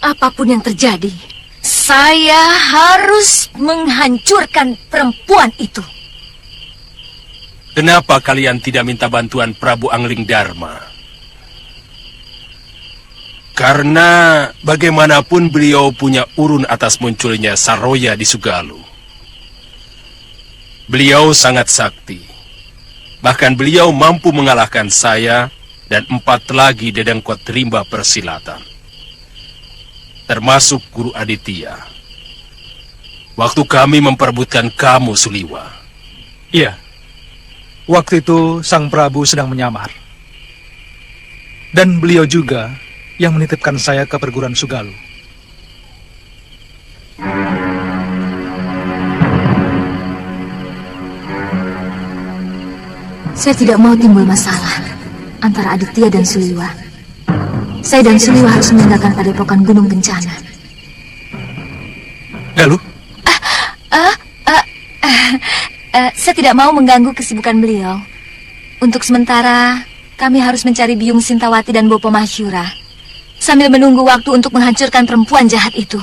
Apapun yang terjadi, saya harus menghancurkan perempuan itu. Kenapa kalian tidak minta bantuan Prabu Angling Dharma? Karena bagaimanapun beliau punya urun atas munculnya Saroya di Sugalu. Beliau sangat sakti. Bahkan beliau mampu mengalahkan saya dan 4 lagi dedengkot rimba persilatan. Termasuk Guru Aditya. Waktu kami memperebutkan kamu, Suliwa. Iya. Waktu itu Sang Prabu sedang menyamar. Dan beliau juga yang menitipkan saya ke perguruan Sugalu. Saya tidak mau timbul masalah antara Aditya dan Suliwa. Saya dan Suliwa harus meninggalkan padepokan Gunung Bencana. Galuh? Saya tidak mau mengganggu kesibukan beliau. Untuk sementara, kami harus mencari Biung Sintawati dan Bopo Masyura, sambil menunggu waktu untuk menghancurkan perempuan jahat itu.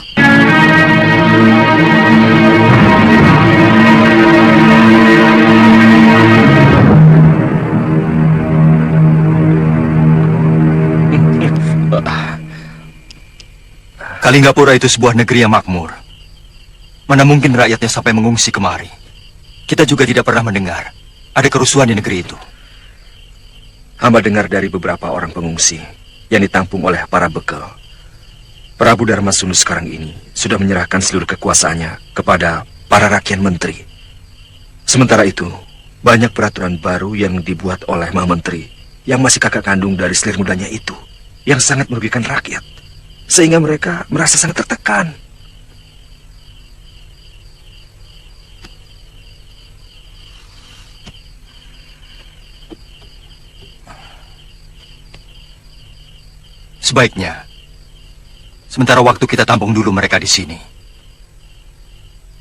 Kalinggapura itu sebuah negeri yang makmur. Mana mungkin rakyatnya sampai mengungsi kemari. Kita juga tidak pernah mendengar ada kerusuhan di negeri itu. Hamba dengar dari beberapa orang pengungsi yang ditampung oleh para bekel. Prabu Dharma Sunu sekarang ini sudah menyerahkan seluruh kekuasaannya kepada para rakyat menteri. Sementara itu, banyak peraturan baru yang dibuat oleh Maha Menteri yang masih kakak kandung dari selir mudanya itu, yang sangat merugikan rakyat, sehingga mereka merasa sangat tertekan. Sebaiknya, sementara waktu kita tampung dulu mereka di sini.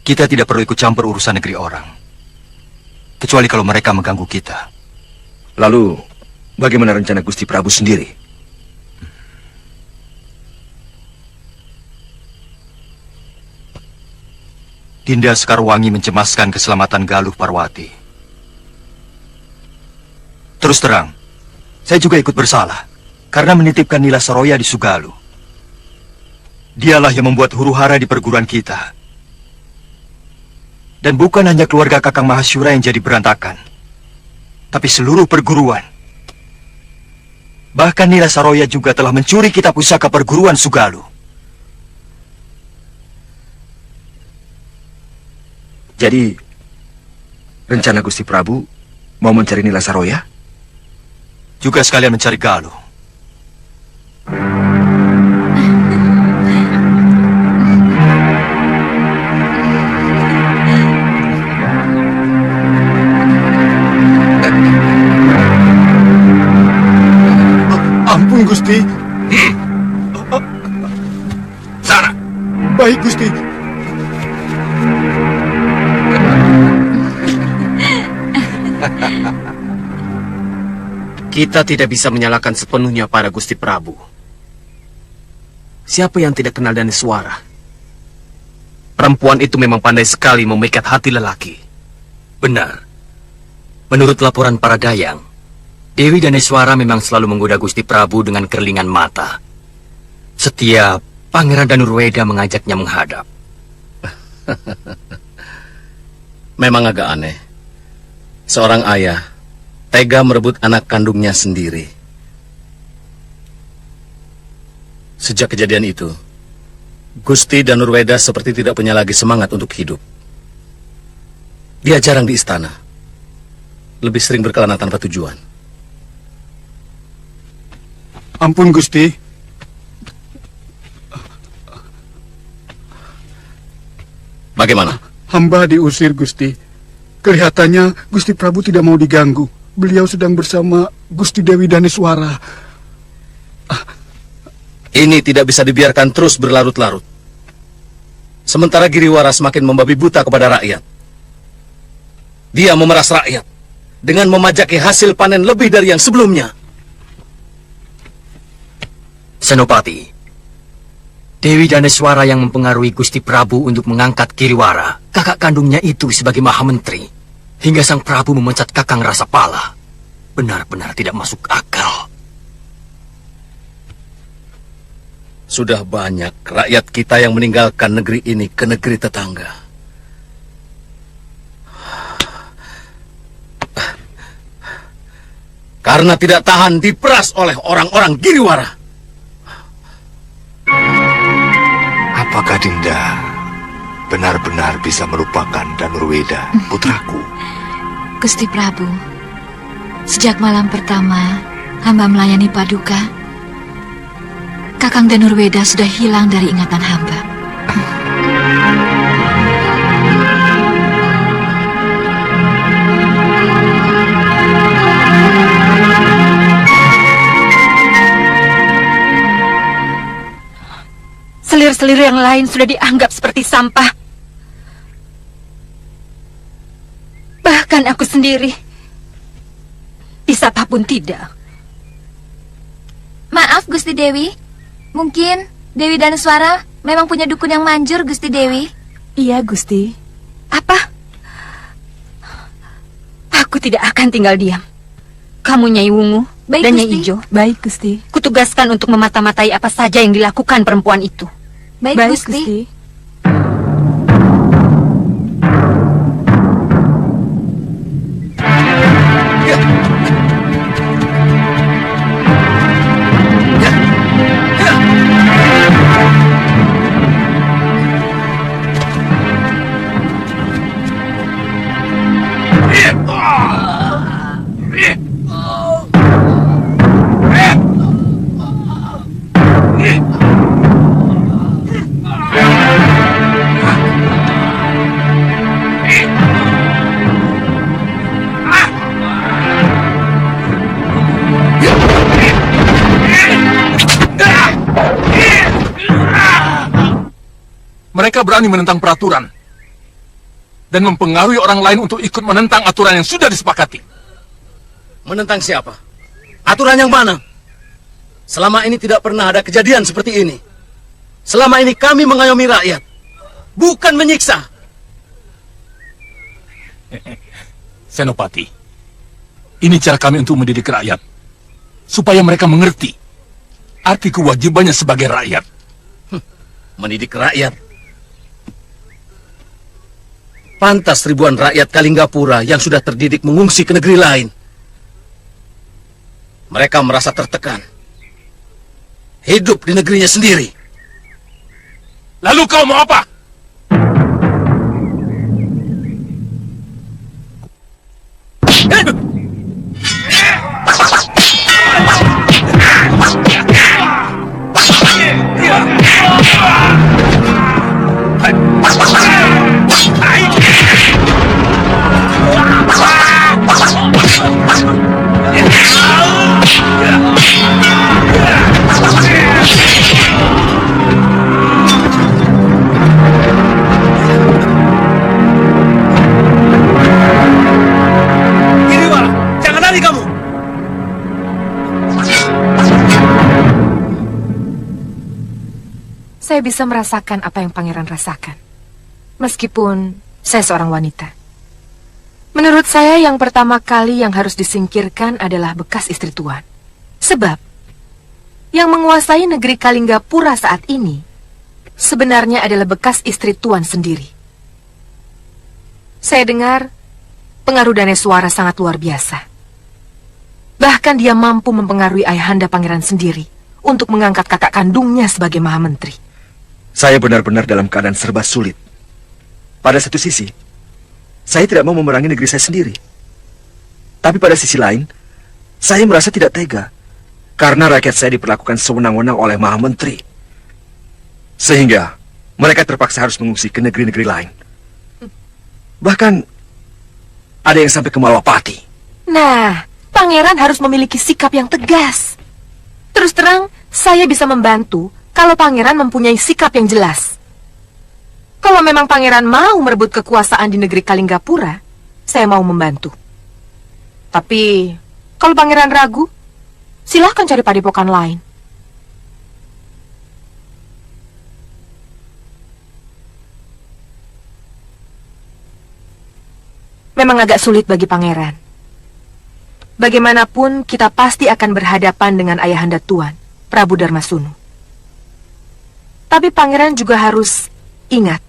Kita tidak perlu ikut campur urusan negeri orang. Kecuali kalau mereka mengganggu kita. Lalu, bagaimana rencana Gusti Prabu sendiri? Dinda Sekarwangi mencemaskan keselamatan Galuh Parwati. Terus terang, saya juga ikut bersalah karena menitipkan Nila Saroya di Sugalu. Dialah yang membuat huru-hara di perguruan kita. Dan bukan hanya keluarga Kakang Mahasyura yang jadi berantakan, tapi seluruh perguruan. Bahkan Nila Saroya juga telah mencuri kitab pusaka perguruan Sugalu. Jadi, rencana Gusti Prabu mau mencari Nila Saroya? Juga sekalian mencari Galuh. Ampun, Gusti. Sana. Baik, Gusti. Kita tidak bisa menyalahkan sepenuhnya pada Gusti Prabu. Siapa yang tidak kenal Daneswara? Perempuan itu memang pandai sekali memikat hati lelaki. Benar. Menurut laporan para dayang, Dewi Daneswara memang selalu menggoda Gusti Prabu dengan kerlingan mata. Setiap Pangeran Danurweda mengajaknya menghadap. Memang agak aneh. Seorang ayah tega merebut anak kandungnya sendiri. Sejak kejadian itu, Gusti Danurweda seperti tidak punya lagi semangat untuk hidup. Dia jarang di istana. Lebih sering berkelana tanpa tujuan. Ampun, Gusti. Bagaimana? Hamba diusir, Gusti. Kelihatannya Gusti Prabu tidak mau diganggu. Beliau sedang bersama Gusti Dewi Daneswara. Ini tidak bisa dibiarkan terus berlarut-larut. Sementara Giriwara semakin membabi buta kepada rakyat. Dia memeras rakyat dengan memajaki hasil panen lebih dari yang sebelumnya. Senopati, Dewi Daneswara yang mempengaruhi Gusti Prabu untuk mengangkat Giriwara, kakak kandungnya itu sebagai Mahamentri, hingga sang Prabu memecat Kakang Rasapala. Benar-benar tidak masuk akal. Sudah banyak rakyat kita yang meninggalkan negeri ini ke negeri tetangga. Karena tidak tahan diperas oleh orang-orang Giriwara. Apakah Dinda benar-benar bisa melupakan Danurweda, putraku? Gusti Prabu, sejak malam pertama hamba melayani Paduka, Kakang Danurweda sudah hilang dari ingatan hamba. Selir-selir yang lain sudah dianggap seperti sampah. Bahkan aku sendiri disapa pun tidak. Maaf, Gusti Dewi. Mungkin Dewi Daneswara memang punya dukun yang manjur, Gusti Dewi. Iya, Gusti. Apa? Aku tidak akan tinggal diam. Kamu Nyai Wungu Baik, dan Gusti. Nyai Ijo. Baik, Gusti. Kutugaskan untuk memata-matai apa saja yang dilakukan perempuan itu. Baik, Gusti. Mereka berani menentang peraturan dan mempengaruhi orang lain untuk ikut menentang aturan yang sudah disepakati. Menentang siapa? Aturan yang mana? Selama ini tidak pernah ada kejadian seperti ini. Selama ini kami mengayomi rakyat, bukan menyiksa. Senopati, ini cara kami untuk mendidik rakyat, supaya mereka mengerti arti kewajibannya sebagai rakyat. Mendidik rakyat. Pantas ribuan rakyat Kalinggapura yang sudah terdidik mengungsi ke negeri lain. Mereka merasa tertekan. Hidup di negerinya sendiri. Lalu kau mau apa? Giriwara, jangan lari kamu. Saya bisa merasakan apa yang pangeran rasakan. Meskipun saya seorang wanita. Menurut saya yang pertama kali yang harus disingkirkan adalah bekas istri tuan. Sebab yang menguasai negeri Kalinggapura saat ini sebenarnya adalah bekas istri tuan sendiri. Saya dengar pengaruh Daneswara sangat luar biasa. Bahkan dia mampu mempengaruhi ayahanda pangeran sendiri untuk mengangkat kakak kandungnya sebagai Mahamentri. Saya benar-benar dalam keadaan serba sulit. Pada satu sisi, saya tidak mau memerangi negeri saya sendiri. Tapi pada sisi lain, saya merasa tidak tega karena rakyat saya diperlakukan sewenang-wenang oleh Maha Menteri. Sehingga mereka terpaksa harus mengungsi ke negeri-negeri lain. Bahkan ada yang sampai ke Malwapati. Nah, pangeran harus memiliki sikap yang tegas. Terus terang, saya bisa membantu kalau pangeran mempunyai sikap yang jelas. Kalau memang pangeran mau merebut kekuasaan di negeri Kalinggapura, saya mau membantu. Tapi, kalau pangeran ragu, silahkan cari padepokan lain. Memang agak sulit bagi pangeran. Bagaimanapun, kita pasti akan berhadapan dengan ayahanda Tuan, Prabu Darmasunu. Tapi pangeran juga harus ingat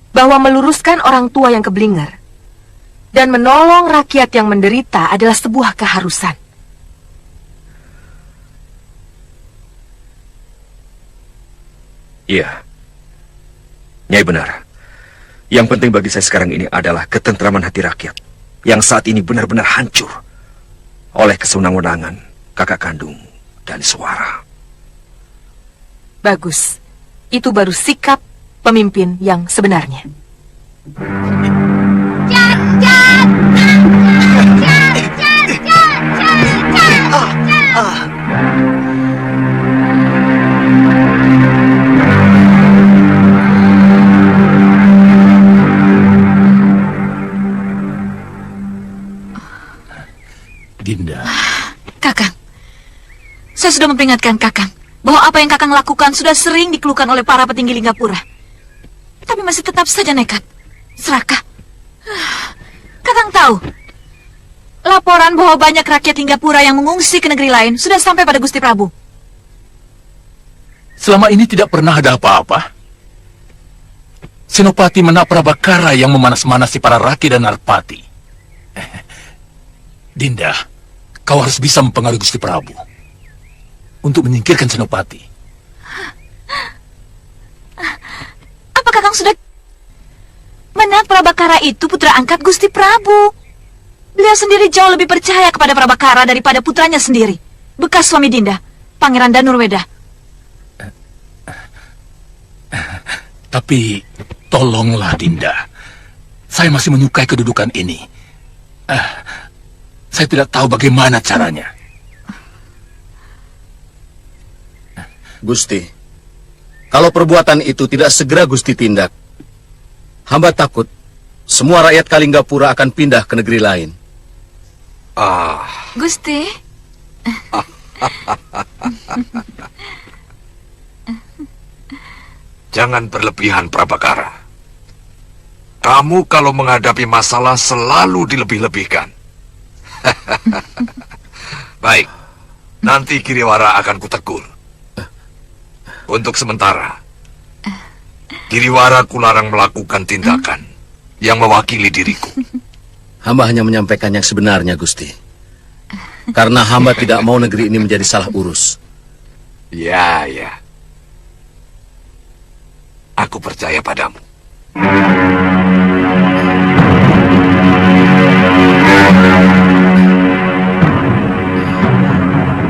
bahwa meluruskan orang tua yang keblinger dan menolong rakyat yang menderita adalah sebuah keharusan. Iya, Nyai benar. Yang penting bagi saya sekarang ini adalah ketentraman hati rakyat yang saat ini benar-benar hancur oleh kesewenang-wenangan kakak kandung dan Suara. Bagus. Itu baru sikap pemimpin yang sebenarnya. Dinda. Kakang, saya sudah memperingatkan Kakang bahwa apa yang Kakang lakukan sudah sering dikeluhkan oleh para petinggi Linggapura. Tapi masih tetap saja nekat. Serakah. Kakang tahu, laporan bahwa banyak rakyat Linggapura yang mengungsi ke negeri lain sudah sampai pada Gusti Prabu. Selama ini tidak pernah ada apa-apa. Senopati Menak Prabakara yang memanas-manasi para Raki dan Narpati. Dinda, kau harus bisa mempengaruhi Gusti Prabu untuk menyingkirkan Senopati. Apa Kakang sudah... Menak Prabakara itu putra angkat Gusti Prabu. Beliau sendiri jauh lebih percaya kepada Prabakara daripada putranya sendiri, bekas suami Dinda, Pangeran Danurweda. Tapi, tolonglah Dinda. Saya masih menyukai kedudukan ini. Saya tidak tahu bagaimana caranya. Gusti, kalau perbuatan itu tidak segera Gusti tindak, hamba takut semua rakyat Kalinggapura akan pindah ke negeri lain. Gusti. Jangan berlebihan, Prabakara. Kamu kalau menghadapi masalah selalu dilebih-lebihkan. Baik, nanti Giriwara akan kutegur. Untuk sementara, Giriwara kularang melakukan tindakan yang mewakili diriku. Hamba hanya menyampaikan yang sebenarnya, Gusti. Karena hamba tidak mau negeri ini menjadi salah urus. Ya. Aku percaya padamu.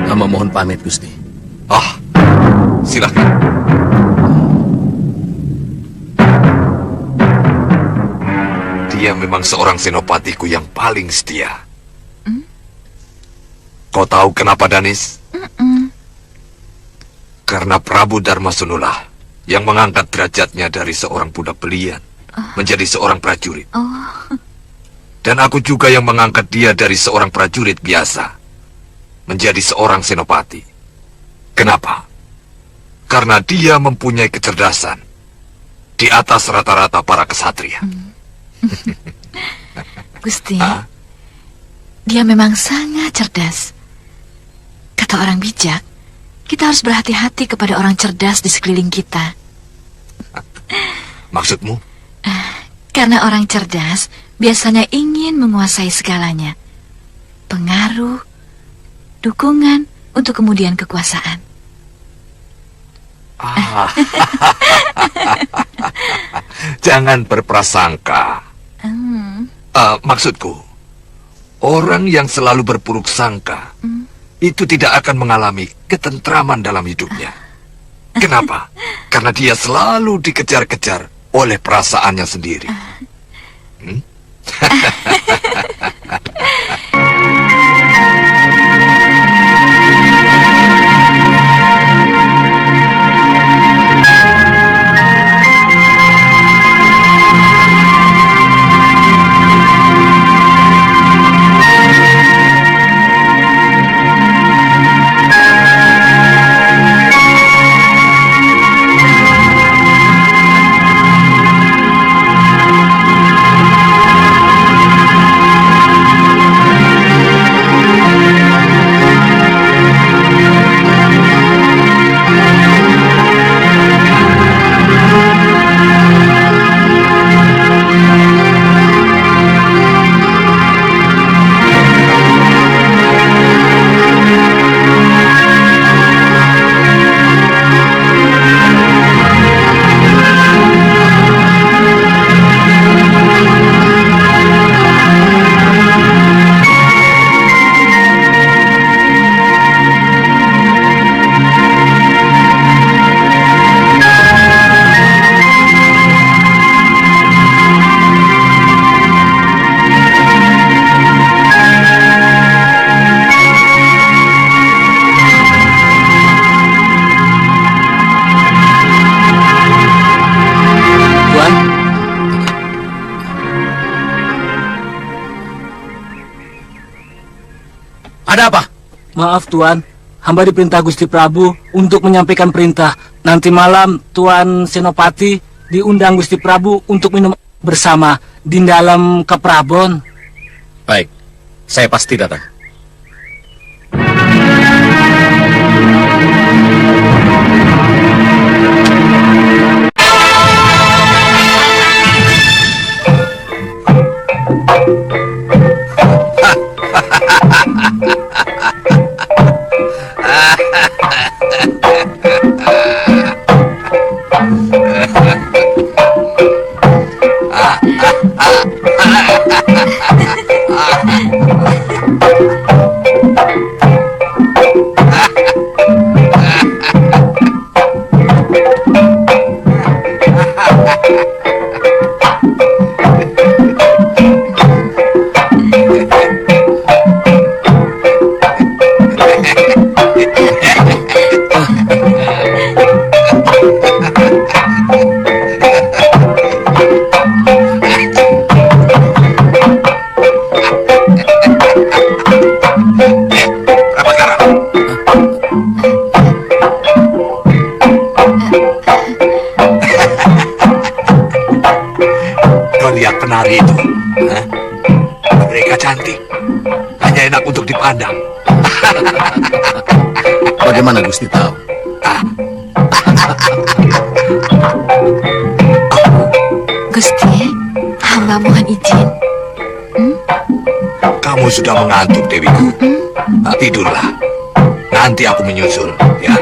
Hamba mohon pamit, Gusti. Silakan. Dia memang seorang senopatiku yang paling setia. Kau tahu kenapa, Danis? Karena Prabu Darmasunulah yang mengangkat derajatnya dari seorang budak belian menjadi seorang prajurit. Dan aku juga yang mengangkat dia dari seorang prajurit biasa menjadi seorang senopati. Kenapa? Karena dia mempunyai kecerdasan di atas rata-rata para kesatria. Gusti, dia memang sangat cerdas. Kata orang bijak, kita harus berhati-hati kepada orang cerdas di sekeliling kita. Maksudmu? Karena orang cerdas biasanya ingin menguasai segalanya. Pengaruh, dukungan, untuk kemudian kekuasaan. Jangan berprasangka. Maksudku, orang yang selalu berburuk sangka itu tidak akan mengalami ketentraman dalam hidupnya. Kenapa? Karena dia selalu dikejar-kejar oleh perasaannya sendiri. Ada apa? Maaf Tuan, hamba diperintah Gusti Prabu untuk menyampaikan perintah. Nanti malam Tuan Senopati diundang Gusti Prabu untuk minum bersama di dalam Keprabon. Baik, saya pasti datang. Penari itu, mereka cantik, hanya enak untuk dipandang. Bagaimana Gusti tahu? Gusti, hamba mohon izin. Kamu sudah mengantuk, Dewiku. Tidurlah. Nanti aku menyusul, ya.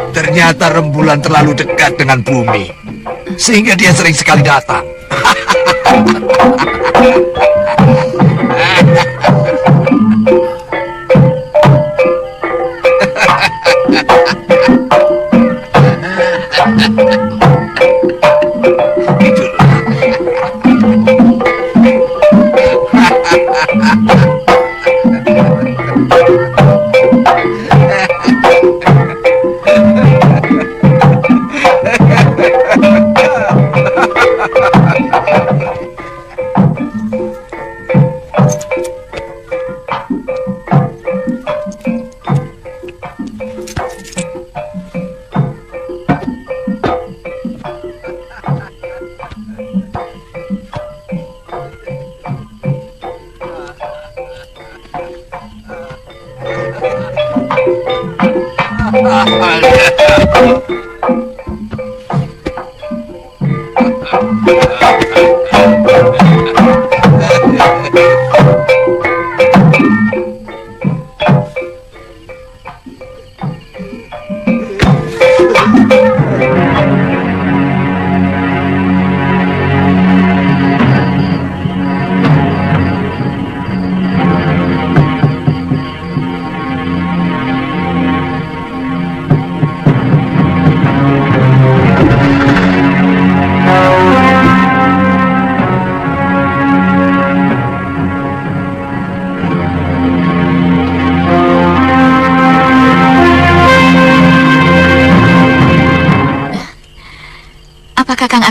Ternyata rembulan terlalu dekat dengan bumi, sehingga dia sering sekali datang.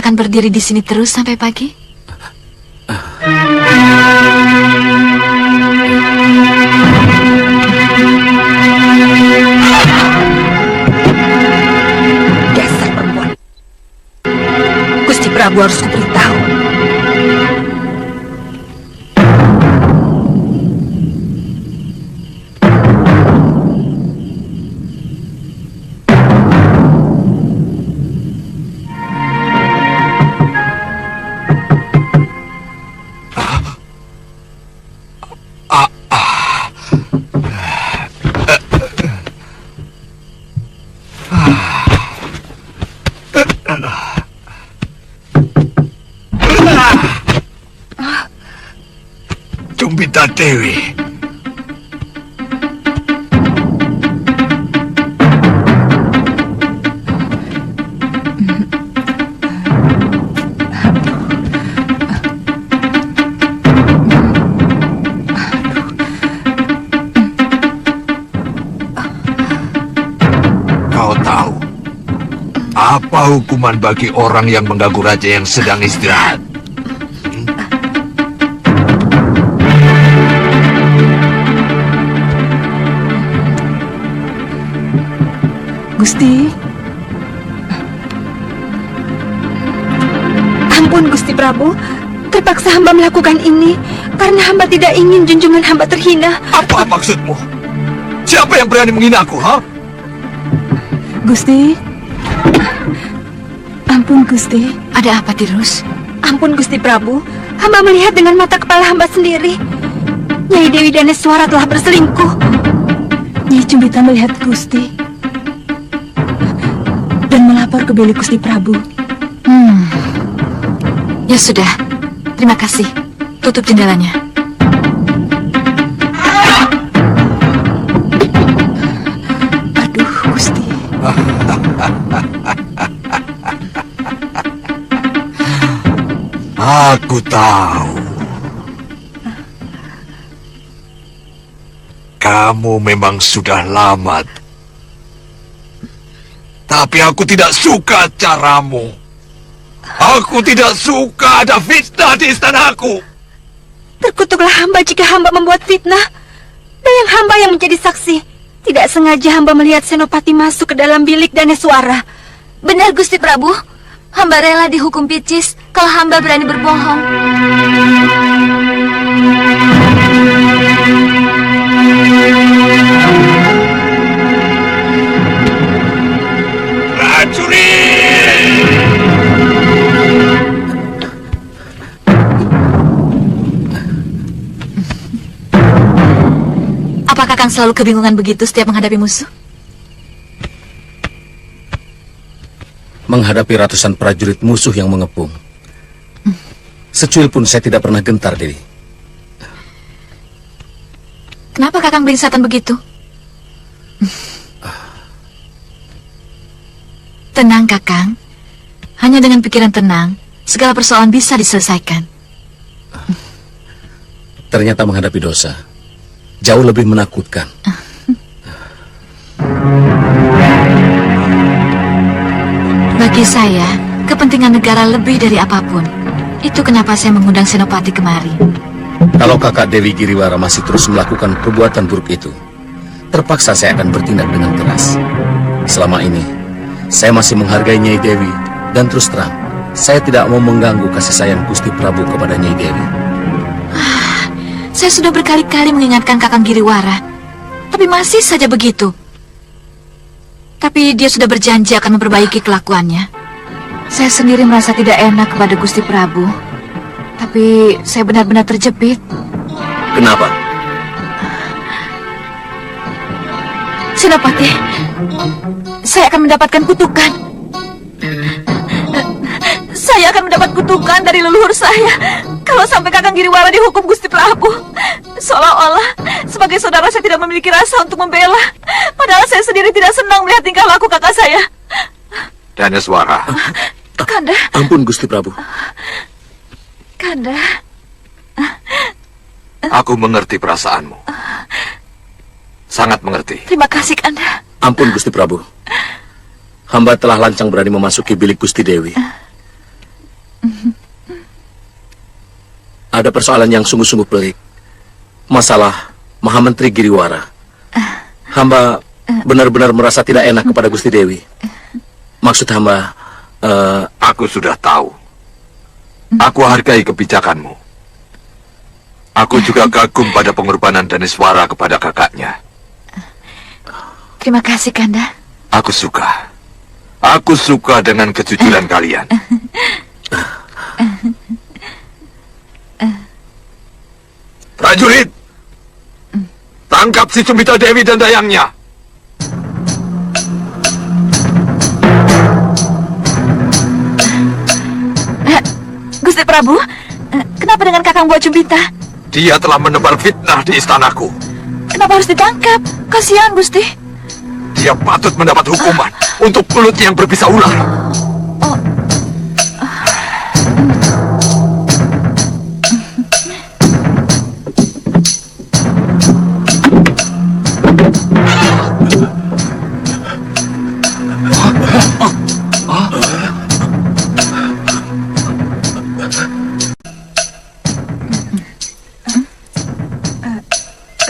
akan berdiri di sini terus sampai pagi? Dasar perempuan. Gusti Prabu harus kuberitahu. Cumbita Dewi. Kau tahu apa hukuman bagi orang yang mengganggu raja yang sedang istirahat? Gusti. Ampun Gusti Prabu, terpaksa hamba melakukan ini karena hamba tidak ingin junjungan hamba terhina. Apa maksudmu? Siapa yang berani menghinaku, ha? Gusti. Ampun Gusti. Ada apa, Tirus? Ampun Gusti Prabu, hamba melihat dengan mata kepala hamba sendiri. Nyai Dewi Daneswara telah berselingkuh. Nyai Cumbita melihat Gusti dan melapor ke bilik Gusti Prabu. Ya sudah, terima kasih. Tutup jendelanya. Aduh, Gusti. Aku tahu. Kamu memang sudah lama. Tapi aku tidak suka caramu. Aku tidak suka ada fitnah di istanaku. Terkutuklah hamba jika hamba membuat fitnah. Dayang hamba yang menjadi saksi. Tidak sengaja hamba melihat Senopati masuk ke dalam bilik Daneswara. Benar Gusti Prabu. Hamba rela dihukum picis kalau hamba berani berbohong. Apakah Kakang selalu kebingungan begitu setiap menghadapi musuh? Menghadapi ratusan prajurit musuh yang mengepung, secuil pun saya tidak pernah gentar, Dewi. Kenapa Kakang beringsatan begitu? Tenang, Kakang. Hanya dengan pikiran tenang, segala persoalan bisa diselesaikan. Ternyata menghadapi dosa jauh lebih menakutkan. Bagi saya, kepentingan negara lebih dari apapun. Itu kenapa saya mengundang Senopati kemari. Kalau kakak Dewi Giriwara masih terus melakukan perbuatan buruk itu, terpaksa saya akan bertindak dengan keras. Selama ini, saya masih menghargai Nyai Dewi, dan terus terang, saya tidak mau mengganggu kasih sayang Gusti Prabu kepada Nyai Dewi. Saya sudah berkali-kali mengingatkan Kakang Giriwara, tapi masih saja begitu. Tapi dia sudah berjanji akan memperbaiki kelakuannya. Saya sendiri merasa tidak enak kepada Gusti Prabu, tapi saya benar-benar terjepit. Kenapa? Senopati, saya akan mendapatkan kutukan. Saya akan mendapat kutukan dari leluhur saya kalau sampai Kakang Giriwara dihukum Gusti Prabu. Seolah-olah sebagai saudara saya tidak memiliki rasa untuk membela. Padahal saya sendiri tidak senang melihat tingkah laku kakak saya. Daneswara. Kanda. Ampun Gusti Prabu. Kanda. Aku mengerti perasaanmu. Sangat mengerti. Terima kasih, Kanda. Ampun Gusti Prabu. Hamba telah lancang berani memasuki bilik Gusti Dewi. ada persoalan yang sungguh-sungguh pelik. Masalah Mahamentri Giriwara. Hamba benar-benar merasa tidak enak kepada Gusti Dewi. Maksud hamba, Aku sudah tahu. Aku hargai kebijakanmu. Aku juga kagum pada pengorbanan Daneswara kepada kakaknya. Terima kasih, Kanda. Aku suka. Aku suka dengan kejujuran kalian. Prajurit! Tangkap si Cumbita Dewi dan dayangnya. Gusti Prabu, kenapa dengan Kakang Buat Cumbita? Dia telah menebar fitnah di istanaku. Kenapa harus ditangkap? Kasihan, Gusti. Dia patut mendapat hukuman untuk mulutnya yang berbisa ular.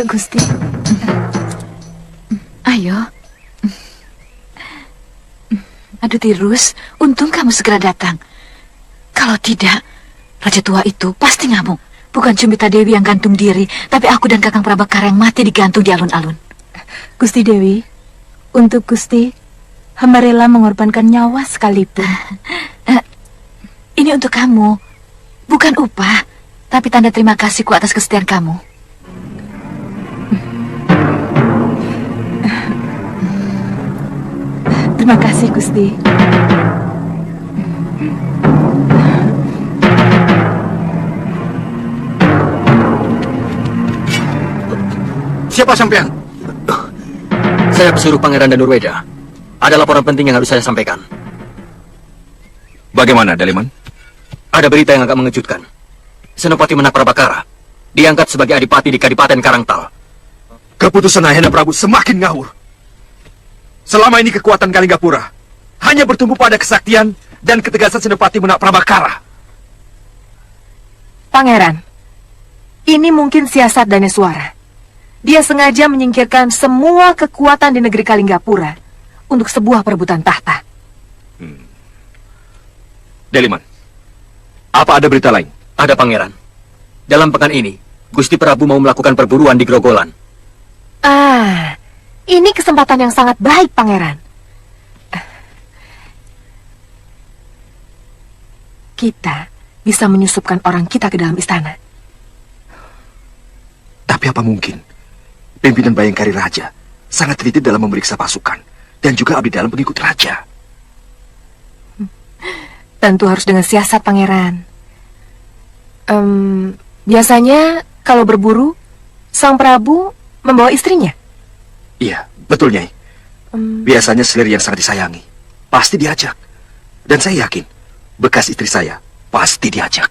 Gusti. Ayo. Aduh, Tirus, untung kamu segera datang. Kalau tidak, Raja tua itu pasti ngamuk. Bukan Cumbita Dewi yang gantung diri, tapi aku dan Kakang Prabakara yang mati digantung di alun-alun. Gusti Dewi, untuk Gusti, hamba rela mengorbankan nyawa sekalipun. Ini untuk kamu. Bukan upah, tapi tanda terima kasihku atas kesetiaan kamu. Terima kasih, Gusti. siapa sampean? Saya pesuruh Pangeran Danurweda. Ada laporan penting yang harus saya sampaikan. Bagaimana, Daliman? Ada berita yang agak mengejutkan. Senopati Menak Prabakara diangkat sebagai adipati di Kadipaten Karangtal. Keputusan Ayahanda Prabu semakin ngawur. Selama ini kekuatan Kalinggapura hanya bertumbuh pada kesaktian dan ketegasan Senopati Menak Prabakara. Pangeran, ini mungkin siasat Daneswara. Dia sengaja menyingkirkan semua kekuatan di negeri Kalinggapura untuk sebuah perebutan tahta. Daliman, apa ada berita lain? Ada, Pangeran. Dalam pekan ini, Gusti Prabu mau melakukan perburuan di Grogolan. Ini kesempatan yang sangat baik, Pangeran. Kita bisa menyusupkan orang kita ke dalam istana. Tapi apa mungkin pimpinan Bayangkari Raja sangat teliti dalam memeriksa pasukan dan juga abdi dalam pengikut raja? Tentu harus dengan siasat, Pangeran. Biasanya kalau berburu, Sang Prabu membawa istrinya. Iya, betul, Nyai. Biasanya selir yang sangat disayangi pasti diajak. Dan saya yakin bekas istri saya pasti diajak.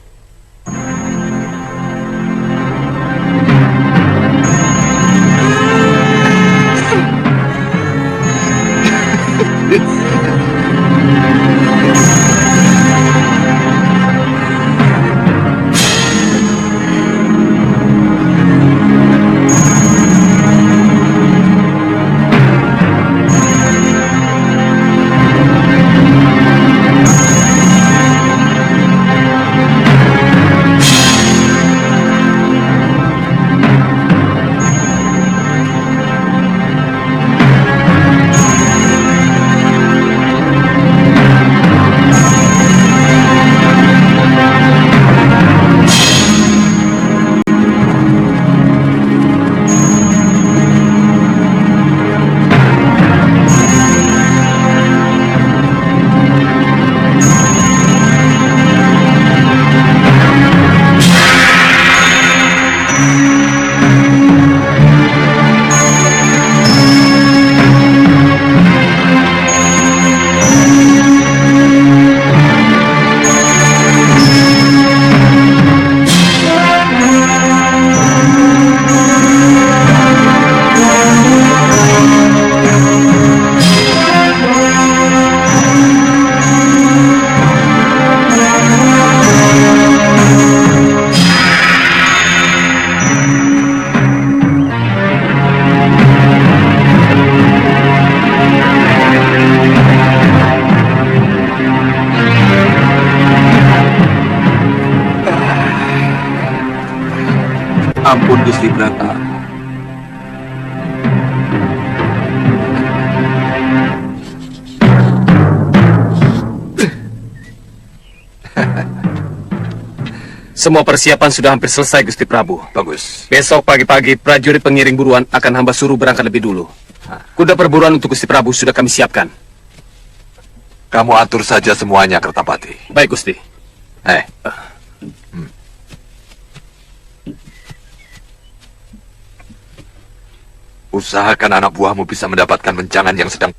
Ampun Gusti Prabu. Semua persiapan sudah hampir selesai, Gusti Prabu. Bagus. Besok pagi-pagi prajurit pengiring buruan akan hamba suruh berangkat lebih dulu. Kuda perburuan untuk Gusti Prabu sudah kami siapkan. Kamu atur saja semuanya, Kertapati. Baik, Gusti. Usahakan anak buahmu bisa mendapatkan menjangan yang sedang...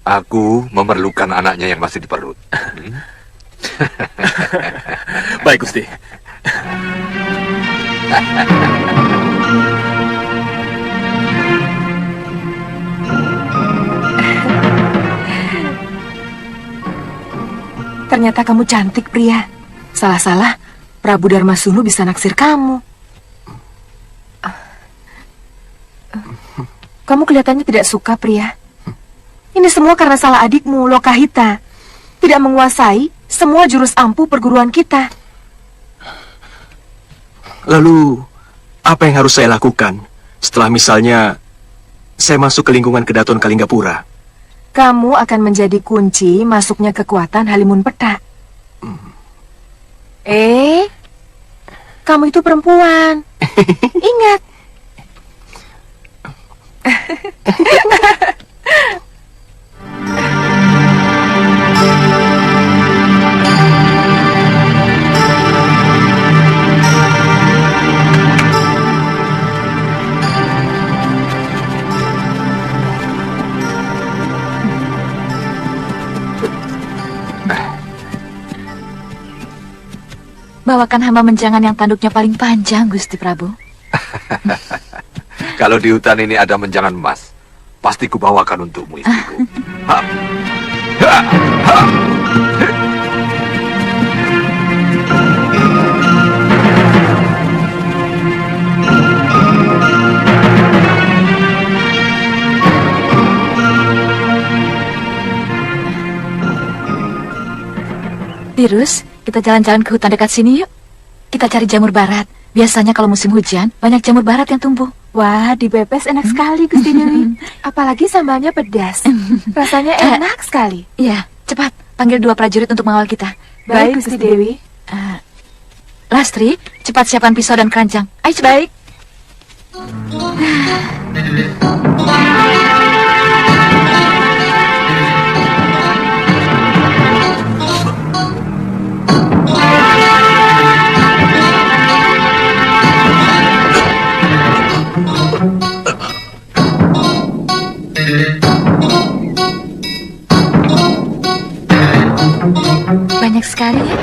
Aku memerlukan anaknya yang masih di perut. Baik, Gusti. Ternyata kamu cantik, pria. Salah-salah, Prabu Darmasunu bisa naksir kamu. Kamu kelihatannya tidak suka, pria. Ini semua karena salah adikmu, Lokahita. Tidak menguasai semua jurus ampuh perguruan kita. Lalu, apa yang harus saya lakukan setelah misalnya saya masuk ke lingkungan Kedaton Kalinggapura? Kamu akan menjadi kunci masuknya kekuatan Halimun Peta. Kamu itu perempuan. Ingat. Bawakan hamba menjangan yang tanduknya paling panjang, Gusti Prabu. Kalau di hutan ini ada menjangan emas, pasti kubawakan untukmu, istriku. Tirus, kita jalan-jalan ke hutan dekat sini yuk. Kita cari jamur barat. Biasanya kalau musim hujan, banyak jamur barat yang tumbuh. Wah, dipepes enak sekali, Gusti Dewi. Apalagi sambalnya pedas. Rasanya enak sekali. Iya, cepat. Panggil 2 prajurit untuk mengawal kita. Baik, Gusti Dewi. Lastri, cepat siapkan pisau dan keranjang. Ayo, cepat. Baik. Banyak sekali ya.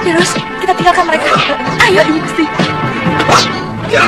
Tirus, kita tinggalkan mereka. Ayo, Gusti. Dia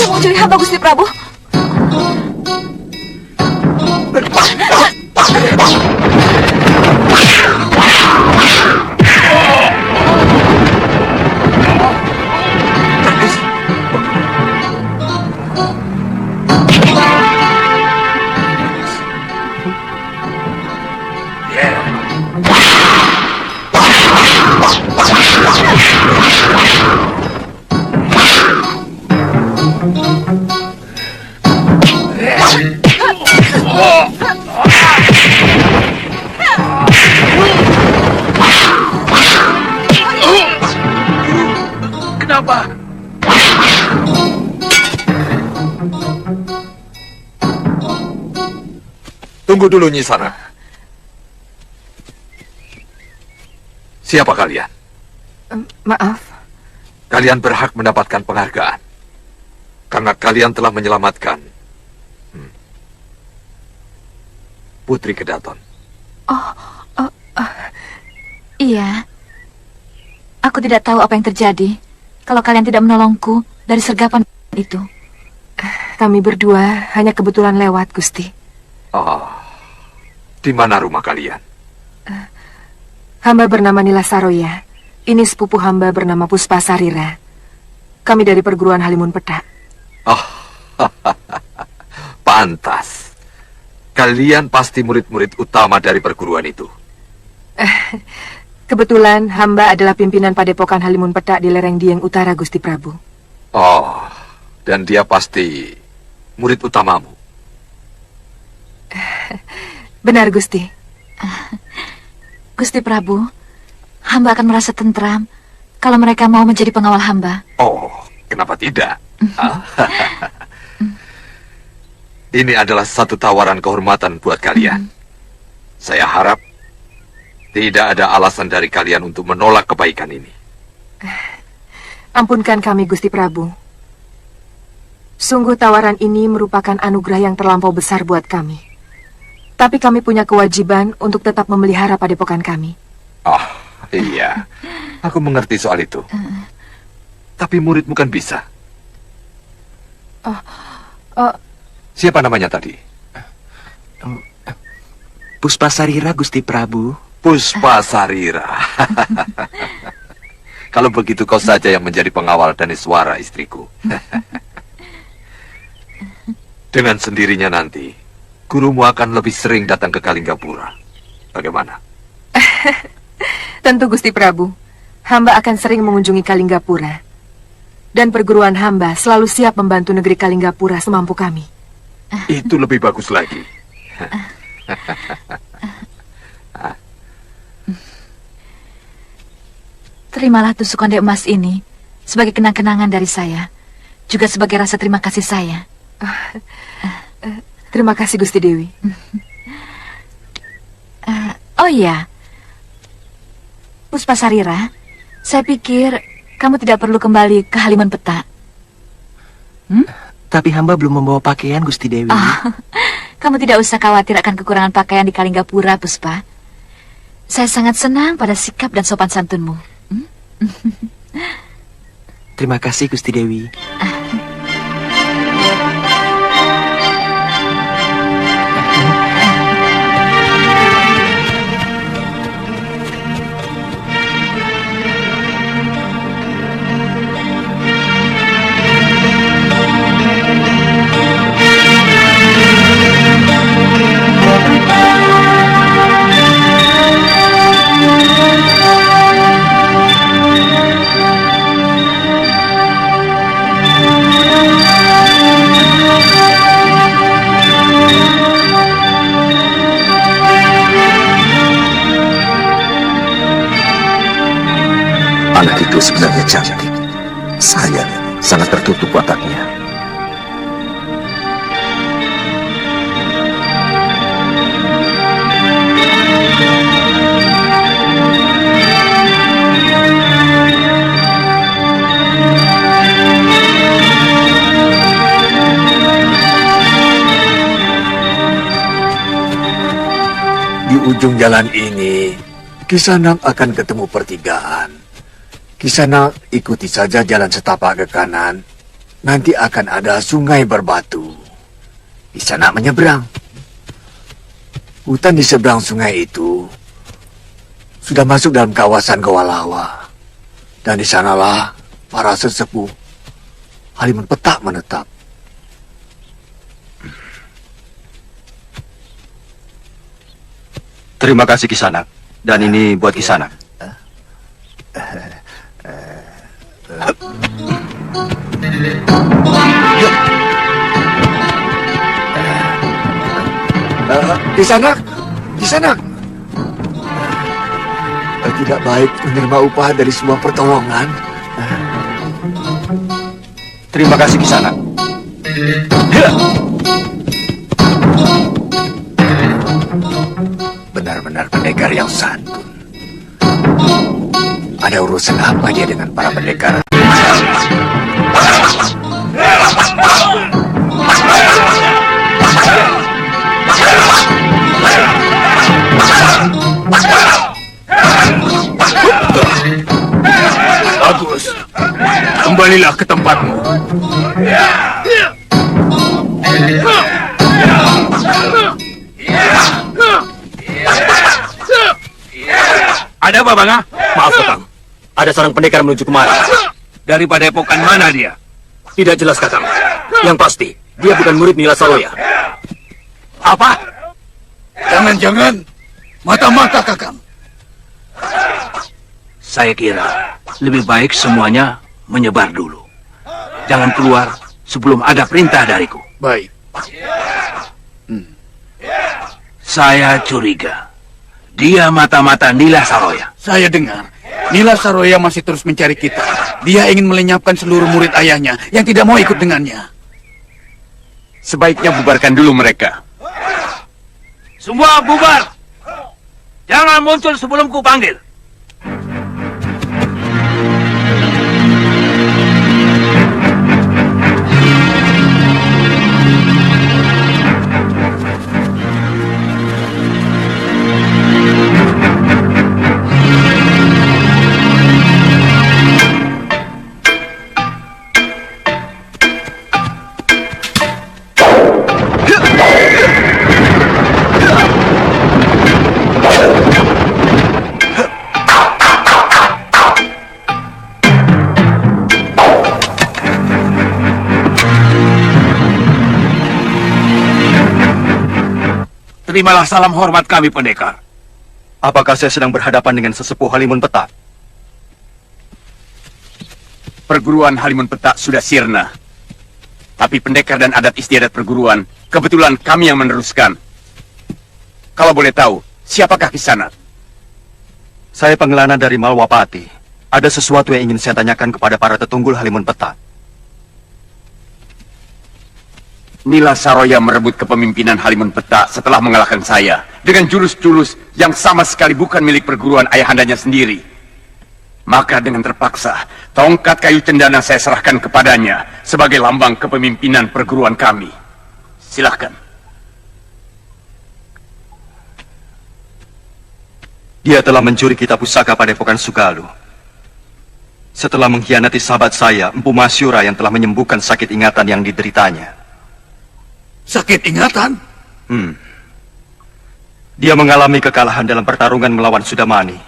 mau curi hamba, Gusti Prabu. Kenapa? Tunggu dulu, Nyisana. Siapa kalian? Maaf. Kalian berhak mendapatkan penghargaan. Karena kalian telah menyelamatkan Putri Kedaton. Iya. Aku tidak tahu apa yang terjadi kalau kalian tidak menolongku dari sergapan itu. Kami berdua hanya kebetulan lewat, Gusti. Oh, di mana rumah kalian? Hamba bernama Nila Saroya. Ini sepupu hamba bernama Puspa Sarira. Kami dari perguruan Halimun Petak. Oh, pantas. Kalian pasti murid-murid utama dari perguruan itu. Kebetulan hamba adalah pimpinan padepokan Halimun Petak di lereng Dieng Utara, Gusti Prabu. Oh, dan dia pasti murid utamamu. Benar, Gusti. Gusti Prabu, hamba akan merasa tentram kalau mereka mau menjadi pengawal hamba. Oh, kenapa tidak? Ini adalah satu tawaran kehormatan buat kalian. Saya harap tidak ada alasan dari kalian untuk menolak kebaikan ini. Ampunkan kami, Gusti Prabu. Sungguh tawaran ini merupakan anugerah yang terlampau besar buat kami. Tapi kami punya kewajiban untuk tetap memelihara padepokan kami. Oh, iya. Aku mengerti soal itu. Tapi muridmu kan bisa. Siapa namanya tadi? Puspa Sarira, Gusti Prabu. Puspa Sarira. Kalau begitu kau saja yang menjadi pengawal Daneswara, istriku. Dengan sendirinya nanti, gurumu akan lebih sering datang ke Kalinggapura. Bagaimana? Tentu, Gusti Prabu. Hamba akan sering mengunjungi Kalinggapura. Dan perguruan hamba selalu siap membantu negeri Kalinggapura semampu kami. Itu lebih bagus lagi. Terimalah tusuk konde emas ini sebagai kenang-kenangan dari saya, juga sebagai rasa terima kasih saya. Terima kasih, Gusti Dewi. Oh iya, Puspa Sarira, saya pikir kamu tidak perlu kembali ke Halimun Petak. Tapi hamba belum membawa pakaian, Gusti Dewi. Kamu tidak usah khawatir akan kekurangan pakaian di Kalinggapura, Puspa. Saya sangat senang pada sikap dan sopan santunmu. Terima kasih, Gusti Dewi. Anak itu sebenarnya cantik. Sayang, sangat tertutup wataknya. Di ujung jalan ini, Kisanak akan ketemu pertigaan. Kisanak ikuti saja jalan setapak ke kanan. Nanti akan ada sungai berbatu. Kisanak menyeberang. Hutan di seberang sungai itu sudah masuk dalam kawasan Goa Lawa. Dan di sanalah para sesepuh Halimun Petak menetap. Terima kasih Kisanak. Dan ini buat Kisanak. Kisanak, Kisanak. Tidak baik menerima upah dari sebuah pertolongan. Terima kasih Kisanak. Benar-benar pendekar yang santun. Ada urusan apa dia dengan para pendekar? Bagus. Kembalilah ke tempatmu. Ada apa, Bang? Maaf, Kakang. Ada seorang pendekar menuju kemari. Dari padepokan mana dia? Tidak jelas, Kakang. Yang pasti, dia bukan murid Nila Saroya. Apa? Jangan-jangan mata-mata Kakang. Saya kira lebih baik semuanya menyebar dulu. Jangan keluar sebelum ada perintah dariku. Baik. Saya curiga dia mata-mata Nila Saroya. Saya dengar Nila Saroya masih terus mencari kita. Dia ingin melenyapkan seluruh murid ayahnya yang tidak mau ikut dengannya. Sebaiknya bubarkan dulu mereka. Semua bubar. Jangan muncul sebelum ku panggil. Terimalah salam hormat kami, pendekar. Apakah saya sedang berhadapan dengan sesepuh Halimun Petak? Perguruan Halimun Petak sudah sirna. Tapi pendekar dan adat istiadat perguruan, kebetulan kami yang meneruskan. Kalau boleh tahu, siapakah Kisanak? Saya pengelana dari Malwapati. Ada sesuatu yang ingin saya tanyakan kepada para tetunggul Halimun Petak. Nila Saroya merebut kepemimpinan Halimun Petak setelah mengalahkan saya dengan jurus-jurus yang sama sekali bukan milik perguruan ayahandanya sendiri. Maka dengan terpaksa, tongkat kayu cendana saya serahkan kepadanya sebagai lambang kepemimpinan perguruan kami. Silahkan. Dia telah mencuri kitab pusaka Padepokan Sugalu. Setelah mengkhianati sahabat saya, Empu Masyura yang telah menyembuhkan sakit ingatan yang dideritanya. Sakit ingatan? Dia mengalami kekalahan dalam pertarungan melawan Sudamani,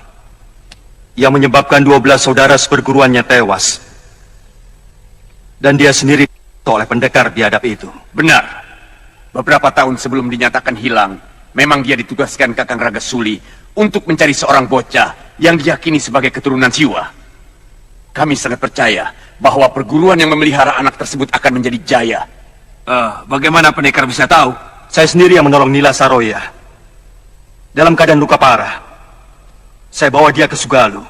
yang menyebabkan 12 saudara seperguruannya tewas. Dan dia sendiri oleh pendekar biadab itu. Benar. Beberapa tahun sebelum dinyatakan hilang, memang dia ditugaskan Kakang Ragasuli untuk mencari seorang bocah yang diyakini sebagai keturunan Siwa. Kami sangat percaya bahwa perguruan yang memelihara anak tersebut akan menjadi jaya. Bagaimana pendekar bisa tahu? Saya sendiri yang menolong Nila Saroya. Dalam keadaan luka parah, saya bawa dia ke Sugalu.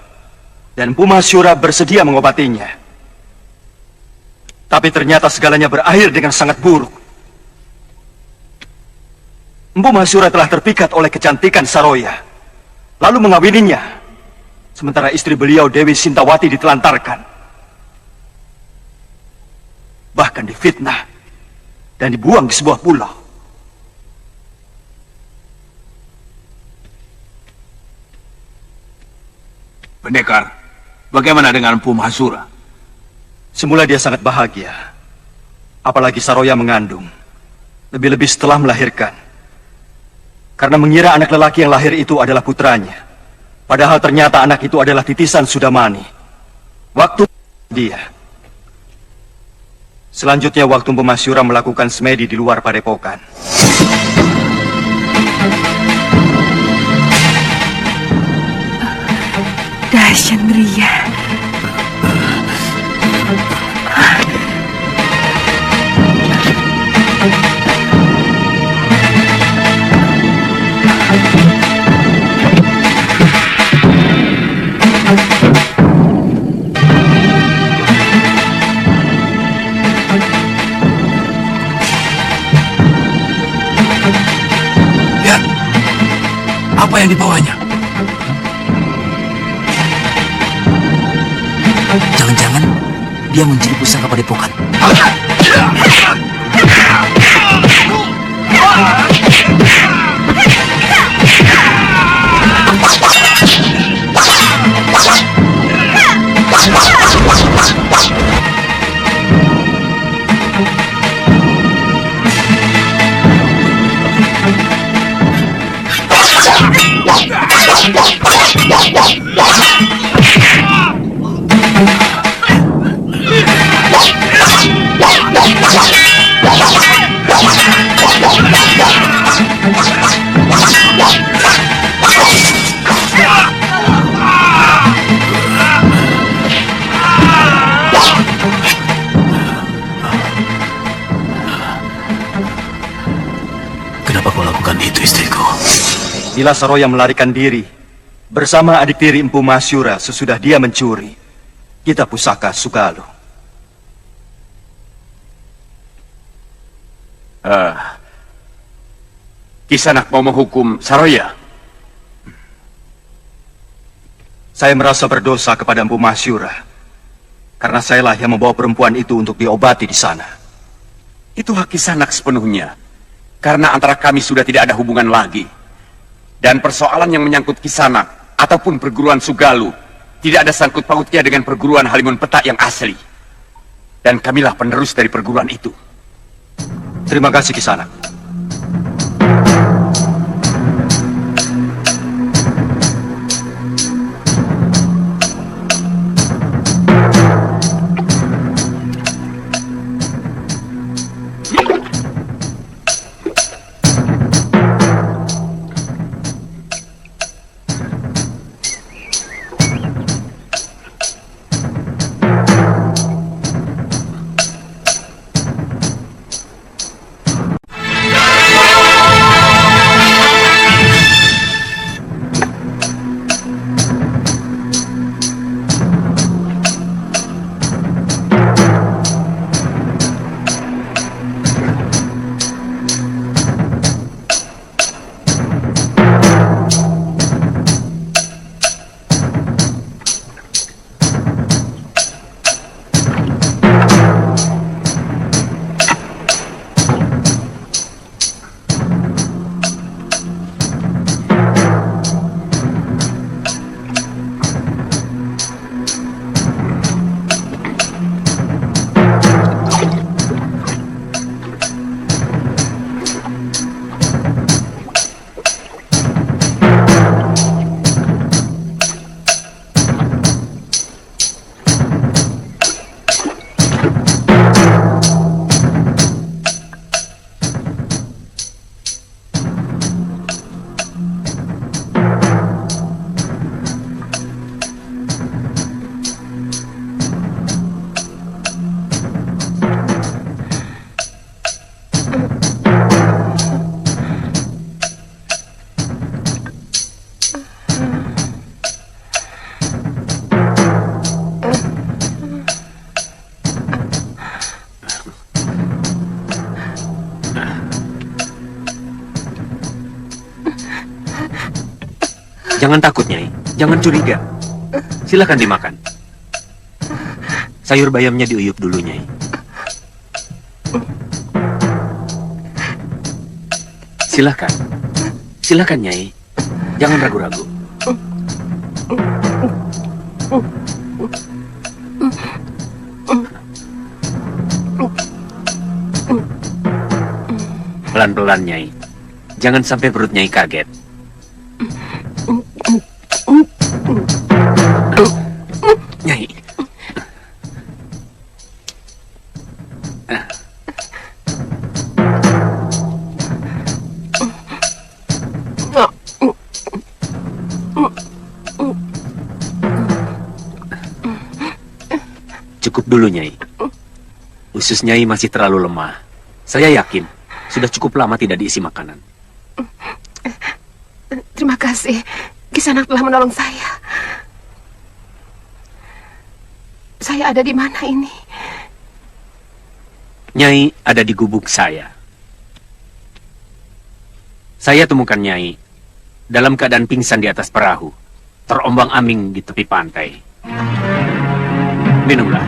Dan Empu Masyura bersedia mengobatinya. Tapi ternyata segalanya berakhir dengan sangat buruk. Empu Masyura telah terpikat oleh kecantikan Saroya, lalu mengawininya. Sementara istri beliau, Dewi Sintawati, ditelantarkan. Bahkan difitnah dan dibuang di sebuah pulau. Pendekar, bagaimana dengan Empu Masyura? Semula dia sangat bahagia. Apalagi Saroya mengandung. Lebih-lebih setelah melahirkan. Karena mengira anak lelaki yang lahir itu adalah putranya. Padahal ternyata anak itu adalah titisan Sudamani. Waktu dia. Selanjutnya waktu Empu Masyura melakukan semedi di luar padepokan. Dahsyat Ria. Lihat, apa yang dibawanya? Jangan-jangan dia mencuri pusaka padepokan. Kenapa kau lakukan itu, istriku? Nila Saroya melarikan diri bersama adik tiri Empu Masyura sesudah dia mencuri kitab pusaka Sugalu. Kisanak mau menghukum Saroya? Saya merasa berdosa kepada Empu Masyura karena sayalah yang membawa perempuan itu untuk diobati di sana. Itu hak Kisanak sepenuhnya, karena antara kami sudah tidak ada hubungan lagi. Dan persoalan yang menyangkut Kisanak ataupun perguruan Sugalu tidak ada sangkut pautnya dengan perguruan Halimun Petak yang asli. Dan kamilah penerus dari perguruan itu. Terima kasih, Kisanak. Jangan takut, Nyai. Jangan curiga. Silakan dimakan. Sayur bayamnya diuyup dulu, Nyai. Silakan. Silakan, Nyai. Jangan ragu-ragu. Pelan-pelan, Nyai. Jangan sampai perut Nyai kaget. Nyai. Cukup dulu, Nyai. Usus Nyai masih terlalu lemah. Saya yakin sudah cukup lama tidak diisi makanan. Terima kasih. Kisanak telah menolong saya. Saya ada di mana ini? Nyai ada di gubuk saya. Saya temukan Nyai dalam keadaan pingsan di atas perahu, terombang-ambing di tepi pantai. Minumlah.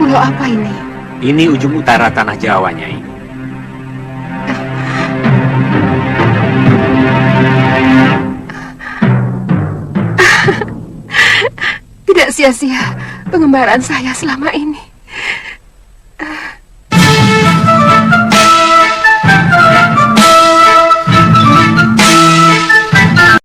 Pulau apa ini? Ini ujung utara tanah Jawa, Nyai. Tidak sia-sia pengembaraan saya selama ini.